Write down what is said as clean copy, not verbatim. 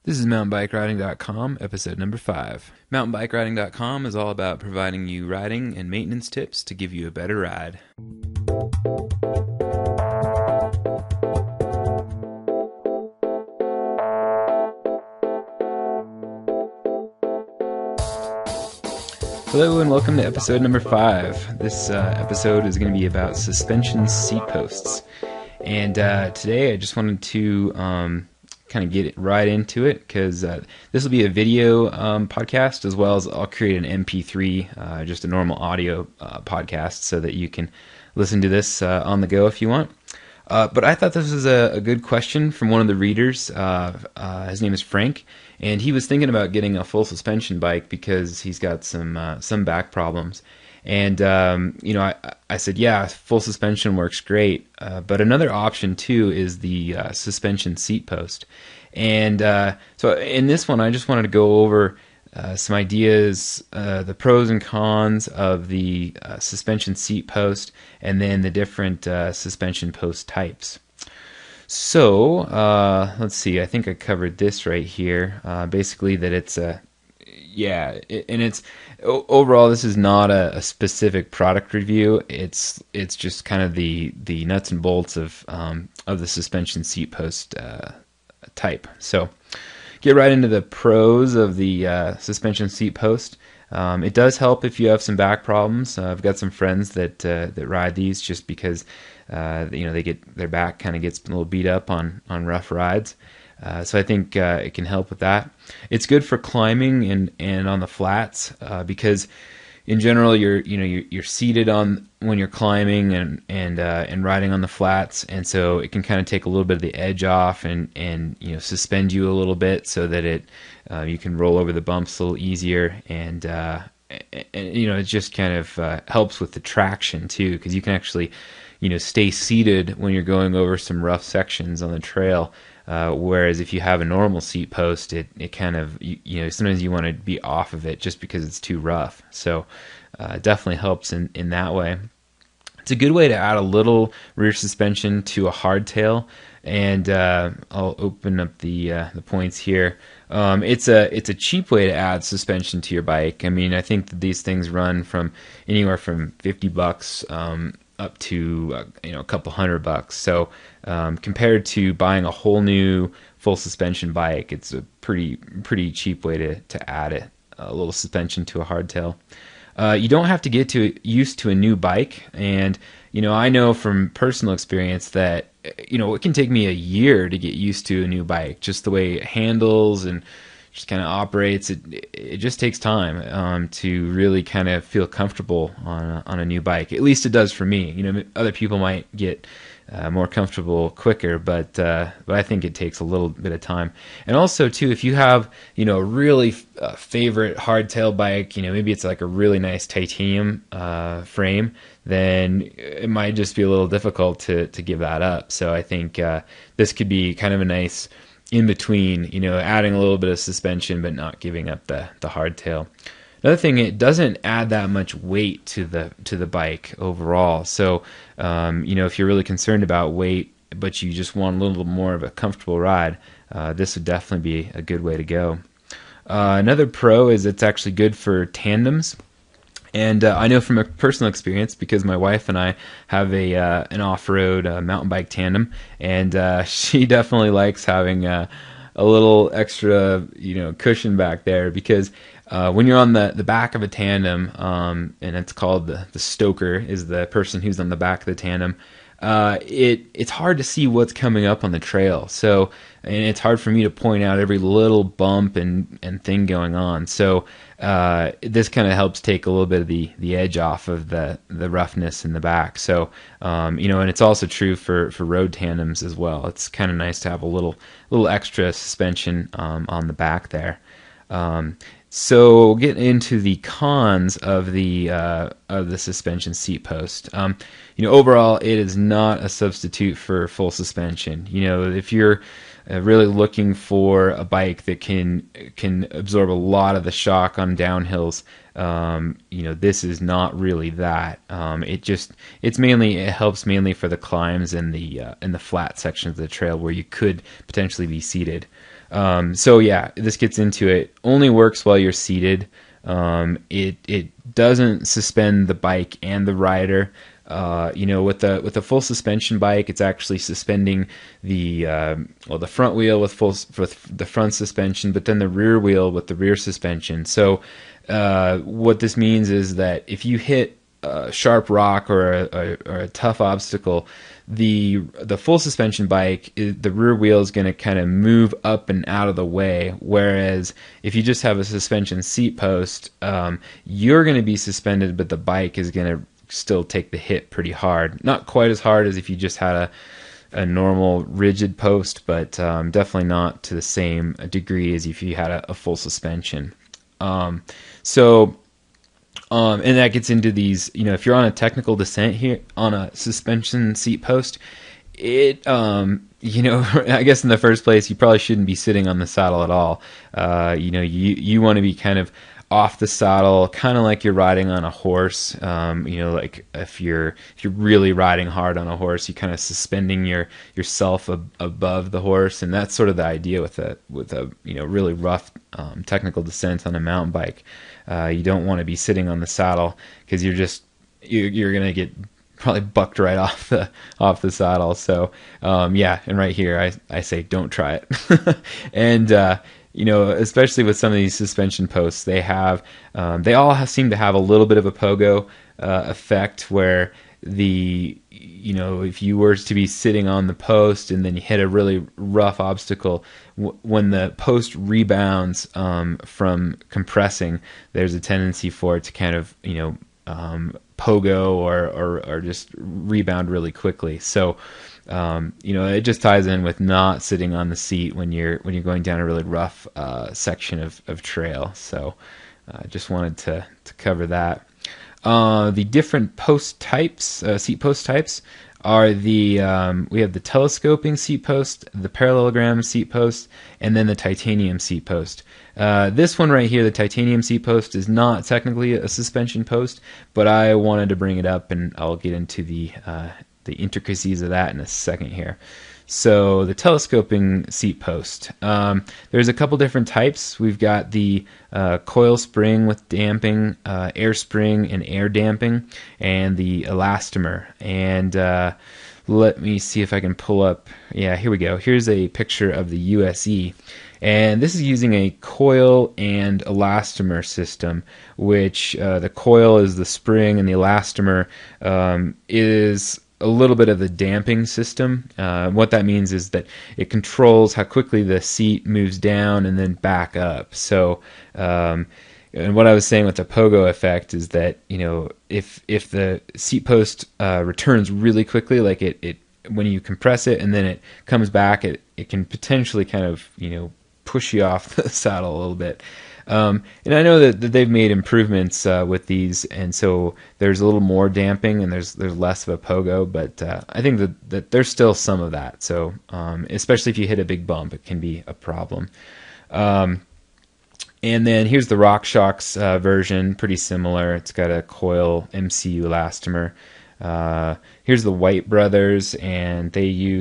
This is mountainbikeriding.com, episode number 5. Mountainbikeriding.com is all about providing you riding and maintenance tips to give you a better ride. Hello and welcome to episode number 5. This episode is going to be about suspension seat posts. And today I just wanted to kind of get right into it because this will be a video podcast, as well as I'll create an MP3, just a normal audio podcast, so that you can listen to this on the go if you want. But I thought this was a good question from one of the readers. His name is Frank, and he was thinking about getting a full suspension bike because he's got some back problems. And I said, yeah, full suspension works great. But another option too is the suspension seat post. And so in this one, I just wanted to go over some ideas, the pros and cons of the suspension seat post, and then the different suspension post types. So let's see. I think I covered this right here. Basically, that it's overall, this is not a specific product review. It's just kind of the nuts and bolts of the suspension seat post type. So get right into the pros of the suspension seat post. It does help if you have some back problems. I've got some friends that ride these just because they get their back kind of gets a little beat up on rough rides. So I think it can help with that. It's good for climbing and on the flats because in general you're seated on when you're climbing and riding on the flats, and so it can kind of take a little bit of the edge off and suspend you a little bit so that you can roll over the bumps a little easier, and it just kind of helps with the traction too, because you can actually stay seated when you're going over some rough sections on the trail. Whereas if you have a normal seat post, it kind of, sometimes you want to be off of it just because it's too rough. So it definitely helps in that way. It's a good way to add a little rear suspension to a hardtail. And I'll open up the points here. It's a cheap way to add suspension to your bike. I mean, I think that these things run from anywhere from $50 up to a couple $100. So compared to buying a whole new full suspension bike, it's a pretty cheap way to add a little suspension to a hardtail. You don't have to get used to a new bike, and I know from personal experience that it can take me a year to get used to a new bike, just the way it handles and just kind of operates. It just takes time to really kind of feel comfortable on a new bike. At least it does for me. Other people might get more comfortable quicker, but I think it takes a little bit of time. And also too, if you have a really favorite hardtail bike, maybe it's like a really nice titanium frame, then it might just be a little difficult to give that up. So I think this could be kind of a nice in between, adding a little bit of suspension but not giving up the hardtail. Another thing, it doesn't add that much weight to the bike overall. So, if you're really concerned about weight, but you just want a little more of a comfortable ride, this would definitely be a good way to go. Another pro is it's actually good for tandems. And I know from a personal experience, because my wife and I have an off-road mountain bike tandem, and she definitely likes having a little extra cushion back there, because when you're on the back of a tandem, and it's called the stoker, is the person who's on the back of the tandem, it's hard to see what's coming up on the trail. So, and it's hard for me to point out every little bump and thing going on. So this kind of helps take a little bit of the edge off of the roughness in the back. So and it's also true for road tandems as well. It's kind of nice to have a little extra suspension on the back there. So get into the cons of the suspension seat post. Overall, it is not a substitute for full suspension. If you're really looking for a bike that can absorb a lot of the shock on downhills, this is not really that. It helps mainly for the climbs and the flat sections of the trail where you could potentially be seated. So yeah, this gets into it. Only works while you're seated. It doesn't suspend the bike and the rider. With a full suspension bike, it's actually suspending the front wheel with the front suspension, but then the rear wheel with the rear suspension. So what this means is that if you hit a sharp rock or a tough obstacle, the full suspension bike, the rear wheel is going to kind of move up and out of the way, whereas if you just have a suspension seat post, you're going to be suspended, but the bike is going to still take the hit pretty hard. Not quite as hard as if you just had a normal rigid post, but definitely not to the same degree as if you had a full suspension. And that gets into these, if you're on a technical descent here on a suspension seat post, I guess in the first place, you probably shouldn't be sitting on the saddle at all. You want to be kind of off the saddle, kind of like you're riding on a horse. Like if you're really riding hard on a horse, you kind of suspending yourself above the horse, and that's sort of the idea with a really rough technical descent on a mountain bike. You don't want to be sitting on the saddle because you're gonna get probably bucked right off the saddle. So and right here I say don't try it. And especially with some of these suspension posts, they all seem to have a little bit of a pogo effect, where if you were to be sitting on the post and then you hit a really rough obstacle, when the post rebounds from compressing, there's a tendency for it to kind of pogo or just rebound really quickly. So it just ties in with not sitting on the seat when you're going down a really rough section of trail. So I just wanted to cover that. The different post types, seat post types, are we have the telescoping seat post, the parallelogram seat post, and then the titanium seat post. This one right here, the titanium seat post, is not technically a suspension post, but I wanted to bring it up, and I'll get into the intricacies of that in a second here. So the telescoping seat post, there's a couple different types. We've got the coil spring with damping, air spring and air damping, and the elastomer. And let me see if I can pull up. Yeah, here we go. Here's a picture of the USE. And this is using a coil and elastomer system, which the coil is the spring and the elastomer is a little bit of the damping system. What that means is that it controls how quickly the seat moves down and then back up. So, and what I was saying with the pogo effect is that, if the seat post returns really quickly, like it when you compress it and then it comes back, it can potentially kind of, push you off the saddle a little bit. And I know that they've made improvements with these, and so there's a little more damping and there's less of a pogo, but I think that there's still some of that. So especially if you hit a big bump, it can be a problem. And then here's the RockShox version, pretty similar. It's got a coil MCU elastomer. Here's the White Brothers, and they use